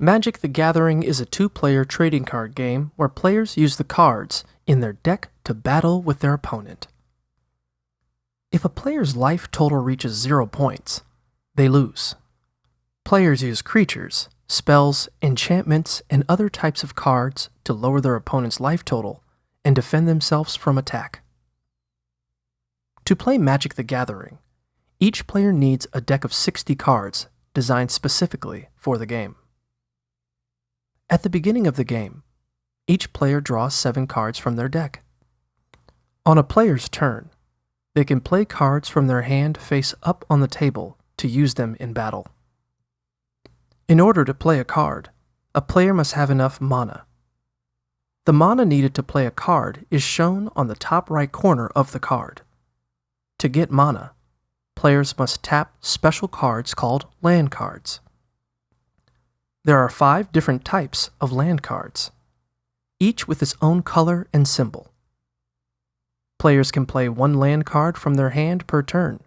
Magic the Gathering is a two-player trading card game where players use the cards in their deck to battle with their opponent. If a player's life total reaches 0 points, they lose. Players use creatures, spells, enchantments, and other types of cards to lower their opponent's life total and defend themselves from attack. To play Magic the Gathering, each player needs a deck of 60 cards designed specifically for the game. At the beginning of the game, each player draws 7 cards from their deck. On a player's turn, they can play cards from their hand face up on the table to use them in battle. In order to play a card, a player must have enough mana. The mana needed to play a card is shown on the top right corner of the card. To get mana, players must tap special cards called land cards. There are 5 different types of land cards, each with its own color and symbol. Players can play 1 land card from their hand per turn.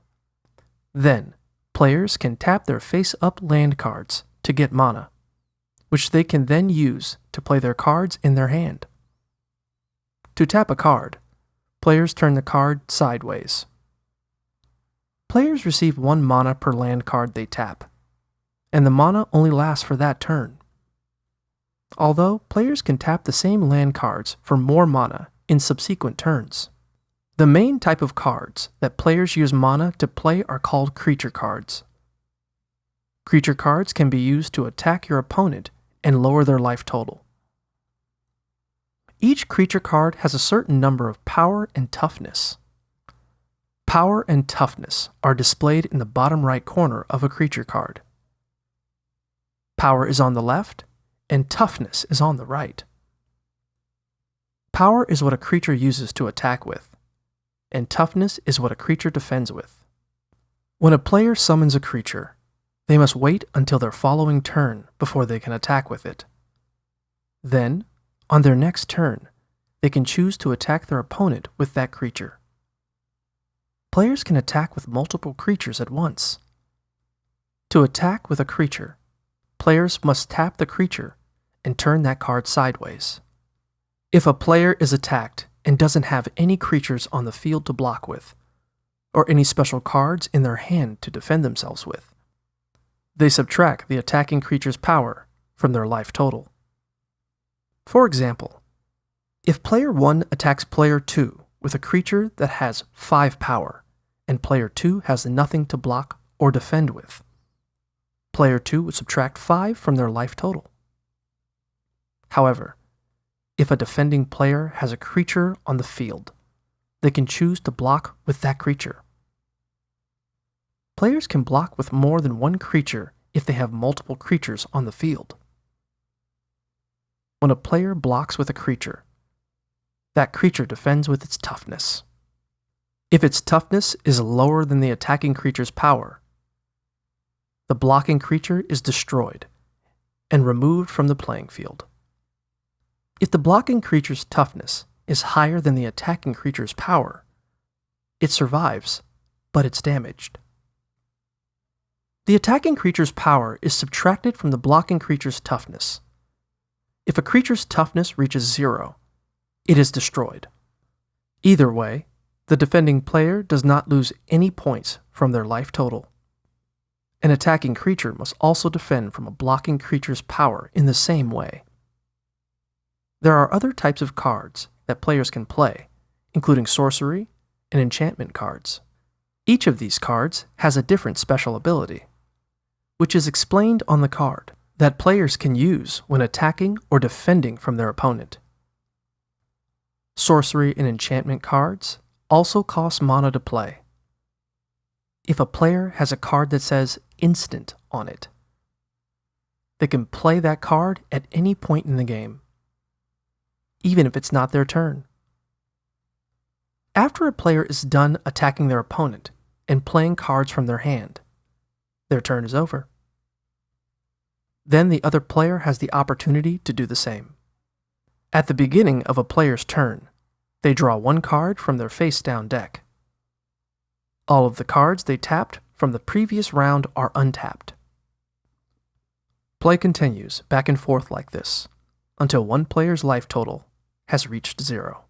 Then, players can tap their face-up land cards to get mana, which they can then use to play their cards in their hand. To tap a card, players turn the card sideways. Players receive 1 mana per land card they tap, and the mana only lasts for that turn. Although, players can tap the same land cards for more mana in subsequent turns. The main type of cards that players use mana to play are called creature cards. Creature cards can be used to attack your opponent and lower their life total. Each creature card has a certain number of power and toughness. Power and toughness are displayed in the bottom right corner of a creature card. Power is on the left, and toughness is on the right. Power is what a creature uses to attack with, and toughness is what a creature defends with. When a player summons a creature, they must wait until their following turn before they can attack with it. Then, on their next turn, they can choose to attack their opponent with that creature. Players can attack with multiple creatures at once. To attack with a creature, players must tap the creature and turn that card sideways. If a player is attacked and doesn't have any creatures on the field to block with, or any special cards in their hand to defend themselves with, they subtract the attacking creature's power from their life total. For example, if player 1 attacks player 2 with a creature that has 5 power, and player 2 has nothing to block or defend with, player 2 would subtract 5 from their life total. However, if a defending player has a creature on the field, they can choose to block with that creature. Players can block with more than 1 creature if they have multiple creatures on the field. When a player blocks with a creature, that creature defends with its toughness. If its toughness is lower than the attacking creature's power, the blocking creature is destroyed and removed from the playing field. If the blocking creature's toughness is higher than the attacking creature's power, it survives, but it's damaged. The attacking creature's power is subtracted from the blocking creature's toughness. If a creature's toughness reaches 0, it is destroyed. Either way, the defending player does not lose any points from their life total. An attacking creature must also defend from a blocking creature's power in the same way. There are other types of cards that players can play, including sorcery and enchantment cards. Each of these cards has a different special ability, which is explained on the card, that players can use when attacking or defending from their opponent. Sorcery and enchantment cards also cost mana to play. If a player has a card that says instant on it, they can play that card at any point in the game, even if it's not their turn. After a player is done attacking their opponent and playing cards from their hand, their turn is over. Then the other player has the opportunity to do the same. At the beginning of a player's turn, they draw 1 card from their face-down deck. All of the cards they tapped from the previous round are untapped. Play continues back and forth like this until one player's life total has reached 0.